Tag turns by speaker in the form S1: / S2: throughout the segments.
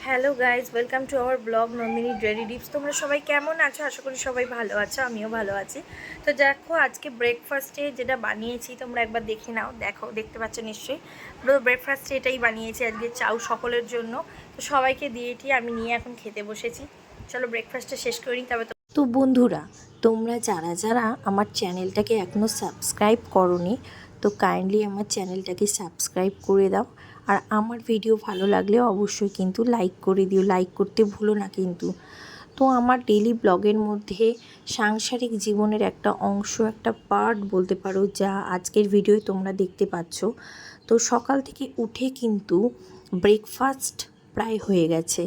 S1: Hello guys, welcome to our blog Nandini daily tips. তোমরা সবাই কেমন আছো? আশা করি সবাই ভালো আছো, আমিও ভালো আছি। তো দেখো, আজকে ব্রেকফাস্টে যেটা বানিয়েছি তোমরা একবার দেখে নাও। দেখতে পাচ্ছ নিশ্চয়ই। পুরো ব্রেকফাস্টে এটাই বানিয়েছি আজকে, চাউ সকলের জন্য। তো সবাইকে দিয়েটি আমি নিয়ে এখন খেতে বসেছি। চলো ব্রেকফাস্টটা শেষ করি তবে।
S2: তো বন্ধুরা, তোমরা যারা যারা আমার চ্যানেলটাকে এখনও সাবস্ক্রাইব করোনি, তো কাইন্ডলি আমার চ্যানেলটাকে সাবস্ক্রাইব করে দাও। আর আমার ভিডিও ভালো লাগলে অবশ্যই কিন্তু লাইক করে দিও, লাইক করতে ভুলো না কিন্তু। তো আমার ডেইলি ব্লগের মধ্যে সাংসারিক জীবনের একটা অংশ, একটা পার্ট বলতে পারো, যা আজকের ভিডিওয় তোমরা দেখতে পাচ্ছ। তো সকাল থেকে উঠে কিন্তু ব্রেকফাস্ট প্রায় হয়ে গেছে।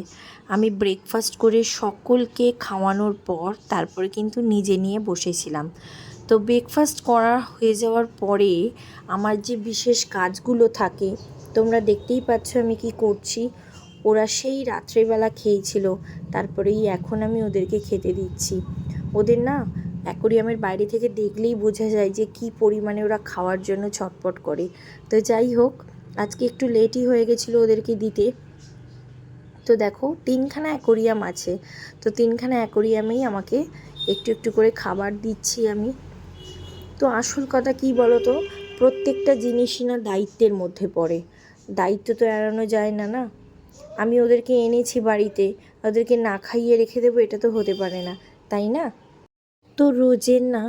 S2: আমি ব্রেকফাস্ট করে সকলকে খাওয়ানোর পর তারপরে কিন্তু নিজে নিয়ে বসেছিলাম। তো ব্রেকফাস্ট করা হয়ে যাওয়ার পরে আমার যে বিশেষ কাজগুলো থাকে, তোমরা দেখতেই পাচ্ছ আমি কি করছি। ওরা সেই রাত্রেবেলা খেয়েছিল, তারপরেই এখন আমি ওদেরকে খেতে দিচ্ছি। ওদের না অ্যাকোরিয়ামের বাইরে থেকে দেখলেই বোঝা যায় যে কি পরিমাণে ওরা খাওয়ার জন্য ছটপট করে। তো যাই হোক, আজকে একটু লেটই হয়ে গেছিলো ওদেরকে দিতে। তো দেখো, 3খানা অ্যাকোরিয়াম আছে, তো 3খানা অ্যাকোরিয়ামেই আমাকে একটু একটু করে খাবার দিচ্ছি আমি। তো আসল কথা কী বলো তো, প্রত্যেকটা জিনিসই না দায়িত্বের মধ্যে পড়ে। দায়িত্ব তো এড়ানো যায় না, না। আমি ওদেরকে এনেছি বাড়িতে, ওদেরকে না খাইয়ে রেখে দেবো, এটা তো হতে পারে না, তাই না? তো রোজের না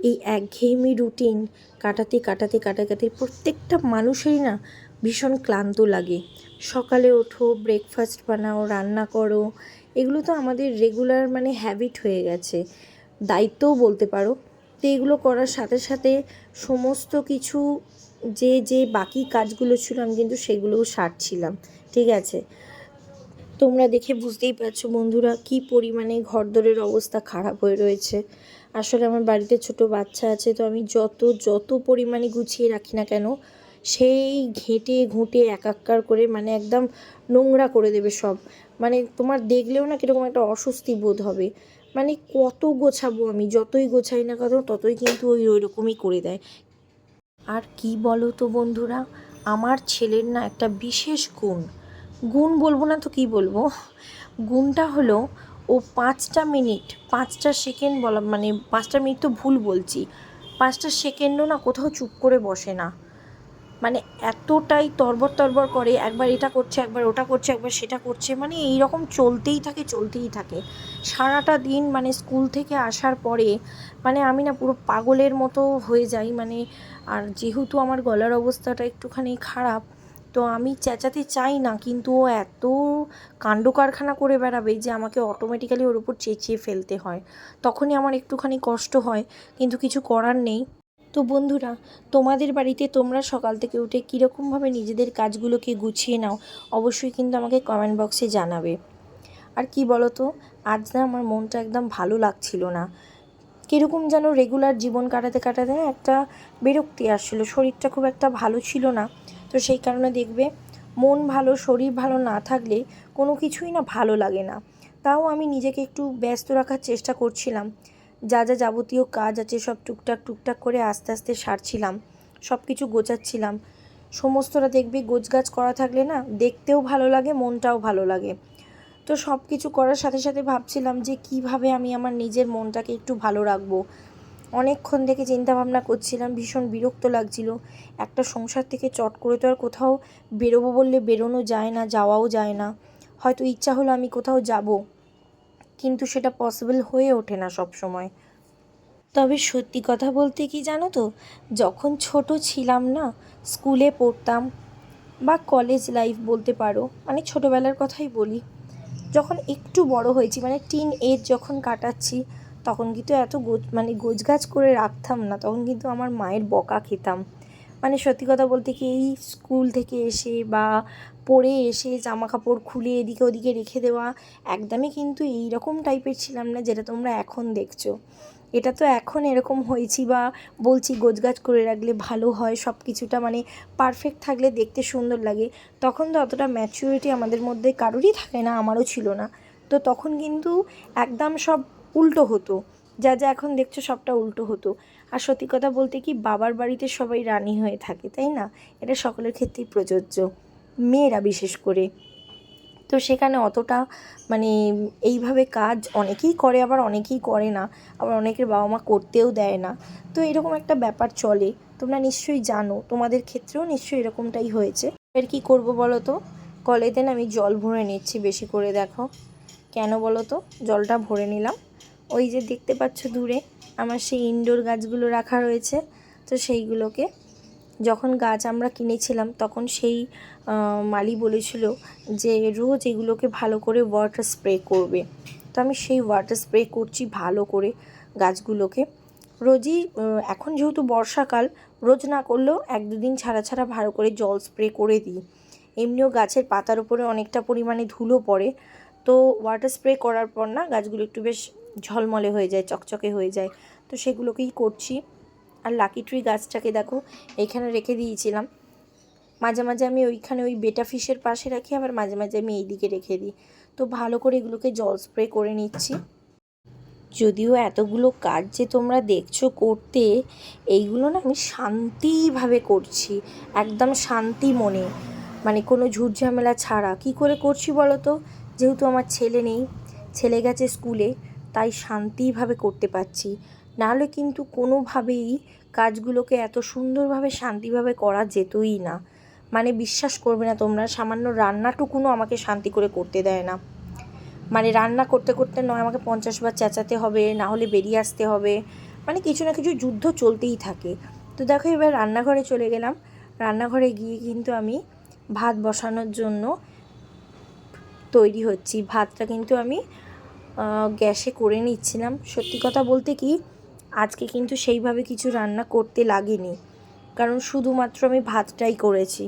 S2: এই একঘেয়েমি রুটিন কাটাতে কাটাতে কাটাতে প্রত্যেকটা মানুষেরই না ভীষণ ক্লান্ত লাগে। সকালে ওঠো, ব্রেকফাস্ট বানাও, রান্না করো, এগুলো তো আমাদের রেগুলার মানে হ্যাবিট হয়ে গেছে, দায়িত্বও বলতে পারো। তো এগুলো করার সাথে সাথে সমস্ত কিছু যে যে বাকি কাজগুলো ছিল আমি কিন্তু সেগুলোও সারছিলাম, ঠিক আছে? তোমরা দেখে বুঝতেই পারছো বন্ধুরা, কি পরিমাণে ঘরদোরের অবস্থা খারাপ হয়ে রয়েছে। আসলে আমার বাড়িতে ছোট বাচ্চা আছে, তো আমি যত যত পরিমাণে গুছিয়ে রাখি না কেন, সেই ঘেঁটে ঘুঁটে একাকার করে মানে একদম নোংরা করে দেবে সব। মানে তোমার দেখলেও না কীরকম একটা অস্বস্তি বোধ হবে। মানে কত গোছাবো আমি, যতই গোছাই না কেন ততই কিন্তু ওই রকমই করে দেয়। আর কি বলো তো বন্ধুরা, আমার ছেলের না একটা বিশেষ গুণ, গুণ বলবো না তো কি বলবো, গুণটা হলো ও 5টা মিনিট 5টা সেকেন্ড বলা, মানে 5টা মিনিট তো ভুল বলছি, 5টা সেকেন্ডও না কোথাও চুপ করে বসে না। মানে এতটাই তরবর তরবর করে, একবার এটা করছে, একবার ওটা করছে, একবার সেটা করছে, মানে এই রকম চলতেই থাকে চলতেই থাকে সারাটা দিন। মানে স্কুল থেকে আসার পরে মানে আমি না পুরো পাগলের মতো হয়ে যাই মানে। আর যেহেতু আমার গলার অবস্থাটা একটুখানি খারাপ, তো আমি চেঁচাতে চাই না, কিন্তু ও এত কাণ্ড কারখানা করে বেড়াবে যে আমাকে অটোমেটিক্যালি ওর উপর চেঁচিয়ে ফেলতে হয়। তখনই আমার একটুখানি কষ্ট হয়, কিন্তু কিছু করার নেই। তো বন্ধুরা, তোমাদের বাড়িতে তোমরা সকাল থেকে উঠে কীরকমভাবে নিজেদের কাজগুলোকে গুছিয়ে নাও, অবশ্যই কিন্তু আমাকে কমেন্ট বক্সে জানাবে। আর কি বলো তো, আজ না আমার মনটা একদম ভালো লাগছিল না। কীরকম যেন রেগুলার জীবন কাটাতে কাটাতে না একটা বিরক্তি আসছিলো, শরীরটা খুব একটা ভালো ছিল না। তো সেই কারণে দেখবে, মন ভালো শরীর ভালো না থাকলে কোনো কিছুই না ভালো লাগে না। তাও আমি নিজেকে একটু ব্যস্ত রাখার চেষ্টা করছিলাম, যা যা যাবতীয় কাজ আছে সব টুকটাক টুকটাক করে আস্তে আস্তে সারছিলাম, সব কিছু গোছাচ্ছিলাম। সমস্তটা দেখবে গোছগাছ করা থাকলে না দেখতেও ভালো লাগে, মনটাও ভালো লাগে। তো সব কিছু করার সাথে সাথে ভাবছিলাম যে কিভাবে আমি আমার নিজের মনটাকে একটু ভালো রাখবো। অনেকক্ষণ থেকে চিন্তাভাবনা করছিলাম, ভীষণ বিরক্ত লাগছিল। একটা সংসার থেকে চট করে তো আর কোথাও বেরোবো বললে বেরোনো যায় না, যাওয়াও যায় না। হয়তো ইচ্ছা হলো আমি কোথাও যাব, কিন্তু সেটা পসিবল হয়ে ওঠে না সব সময়। তবে সত্যি কথা বলতে কি জানো তো, যখন ছোট ছিলাম না, স্কুলে পড়তাম বা কলেজ লাইফ বলতে পারো, মানে ছোটোবেলার কথাই বলি, যখন একটু বড় হয়েছি মানে টিন এজ যখন কাটাচ্ছি, তখন কিন্তু এত মানে গোছগাছ করে রাখতাম না, তখন কিন্তু আমার মায়ের বকা খেতাম। মানে সত্যি কথা বলতে কি, এই স্কুল থেকে এসে বা পড়ে এসে জামা কাপড় খুলে এদিকে ওদিকে রেখে দেওয়া, একদমই কিন্তু এই রকম টাইপের ছিলাম না যেটা তোমরা এখন দেখছো। এটা তো এখন এরকম হয়েছি বা বলছি গোছগাছ করে রাখলে ভালো হয়, সব কিছুটা মানে পারফেক্ট থাকলে দেখতে সুন্দর লাগে। তখন তো অতটা ম্যাচিউরিটি আমাদের মধ্যে কারোরই থাকে না, আমারও ছিল না। তো তখন কিন্তু একদম সব উল্টো হতো, যা যা এখন দেখছো সবটা উল্টো হতো। আর সত্যি কথা বলতে কি, বাবার বাড়িতে সবাই রানী হয়ে থাকে, তাই না? এটা সকলের ক্ষেত্রেই প্রযোজ্য, মেয়েরা বিশেষ করে। তো সেখানে অতটা মানে এইভাবে কাজ অনেকেই করে, আবার অনেকেই করে না, আবার অনেকের বাবা মা করতেও দেয় না। তো এরকম একটা ব্যাপার চলে, তোমরা নিশ্চয়ই জানো, তোমাদের ক্ষেত্রেও নিশ্চয়ই এরকমটাই হয়েছে। এর কি করব বলো তো, কলেতে না আমি জল ভরে নিচ্ছি বেশি করে। দেখো কেন বলো তো জলটা ভরে নিলাম, ওই যে দেখতে পাচ্ছ দূরে আমার সেই ইনডোর গাছগুলো রাখা রয়েছে, তো সেইগুলোকে যখন গাছ আমরা কিনেছিলাম তখন সেই মালি বলেছিল যে রোজ এগুলোকে ভালো করে ওয়াটার স্প্রে করবে। তো আমি সেই ওয়াটার স্প্রে করছি ভালো করে গাছগুলোকে রোজই। এখন যেহেতু বর্ষাকাল, রোজ না করলেও 1-2 দিন ছাড়া ছাড়া ভালো করে জল স্প্রে করে দিই। এমনিও গাছের পাতার উপরে অনেকটা পরিমাণে ধুলো পড়ে, তো ওয়াটার স্প্রে করার পর না গাছগুলো একটু বেশ ঝলমলে হয়ে যায়, চকচকে হয়ে যায়। তো সেগুলোকেই করছি। আর লাকি ট্রি গাছটাকে দেখো এইখানে রেখে দিয়েছিলাম, মাঝে মাঝে আমি ওইখানে ওই বেটা ফিশের পাশে রাখি, আবার মাঝে মাঝে আমি এই দিকে রেখে দিই। তো ভালো করে এগুলোকে জল স্প্রে করে নিচ্ছি। যদিও এতগুলো কাজ যে তোমরা দেখছো করতে, এইগুলো না আমি শান্তিভাবে করছি, একদম শান্তি মনে, মানে কোনো ঝুটঝামেলা ছাড়া। কি করে করছি বলো তো, যেহেতু আমার ছেলে নেই, ছেলে গেছে স্কুলে, তাই শান্তিভাবে করতে পারছি। নাহলে কিন্তু কোনোভাবেই কাজগুলোকে এত সুন্দরভাবে শান্তিভাবে করা যেতই না। মানে বিশ্বাস করবে না তোমরা, সামান্য রান্নাটুকুনও আমাকে শান্তি করে করতে দেয় না। মানে রান্না করতে করতে নয় আমাকে 50 বার চেঁচাতে হবে, না হলে বেরিয়ে আসতে হবে, মানে কিছু না কিছু যুদ্ধ চলতেই থাকে। তো দেখো এবার রান্নাঘরে চলে গেলাম। রান্নাঘরে গিয়ে কিন্তু আমি ভাত বসানোর জন্য তৈরি হচ্ছি। ভাতটা কিন্তু আমি গ্যাসে করে নিচ্ছিলাম। সত্যি কথা বলতে কি, আজকে কিন্তু সেইভাবে কিছু রান্না করতে লাগেনি, কারণ শুধুমাত্র আমি ভাতটাই করেছি,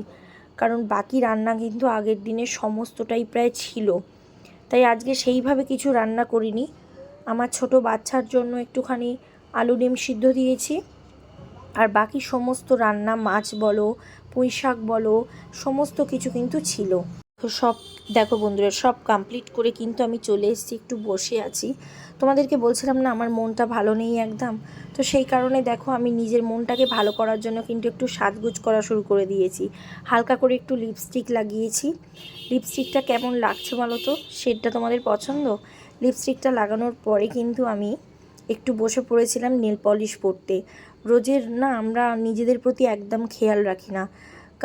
S2: কারণ বাকি রান্না কিন্তু আগের দিনের সমস্তটাই প্রায় ছিল, তাই আজকে সেইভাবে কিছু রান্না করিনি। আমার ছোট বাচ্চার জন্য একটুখানি আলু ডিম সিদ্ধ দিয়েছি, আর বাকি সমস্ত রান্না মাছ বলো পুঁই শাক বলো সমস্ত কিছু কিন্তু ছিল। তো সব দেখো বন্ধুরা, সব কমপ্লিট করে কিন্তু আমি চলে এসেছি, একটু বসে আছি। তোমাদেরকে বলছিলাম না আমার মনটা ভালো নেই একদম, তো সেই কারণে দেখো আমি নিজের মনটাকে ভালো করার জন্য কিন্তু একটু সাজগোজ করা শুরু করে দিয়েছি। হালকা করে একটু লিপস্টিক লাগিয়েছি। লিপস্টিকটা কেমন লাগছে বলো তো, শেডটা তোমাদের পছন্দ? লিপস্টিকটা লাগানোর পরে কিন্তু আমি একটু বসে পড়েছিলাম নেল পলিশ পরতে। রোজের না আমরা নিজেদের প্রতি একদম খেয়াল রাখি না,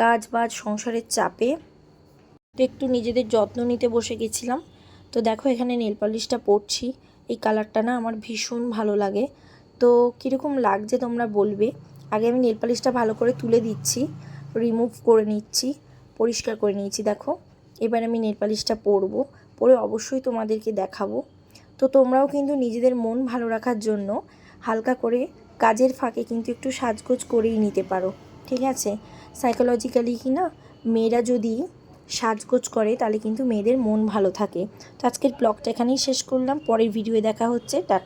S2: কাজ বাজ সংসারের চাপে তো একটু নিজেদের যত্ন নিতে বসে গেছিলাম। তো দেখো এখানে নেল পলিশটা পরছি, এই কালারটা না আমার ভীষণ ভালো লাগে। তো কীরকম লাগছে তোমরা বলবে। আগে আমি নেল পলিশটা ভালো করে তুলে দিচ্ছি, রিমুভ করে নিচ্ছি, পরিষ্কার করে নিয়েছি। দেখো এবার আমি নেল পলিশটা পরবো, পরে অবশ্যই তোমাদেরকে দেখাবো। তো তোমরাও কিন্তু নিজেদের মন ভালো রাখার জন্য হালকা করে কাজের ফাঁকে কিন্তু একটু সাজগোজ করেই নিতে পারো, ঠিক আছে? সাইকোলজিক্যালি কি না, মেয়েরা যদি সাজগোজ করে তাহলে কিন্তু মেয়েদের মন ভালো থাকে। তো আজকের ব্লগটা এখানেই শেষ করলাম, পরের ভিডিওয়ে দেখা হচ্ছে, টাটা।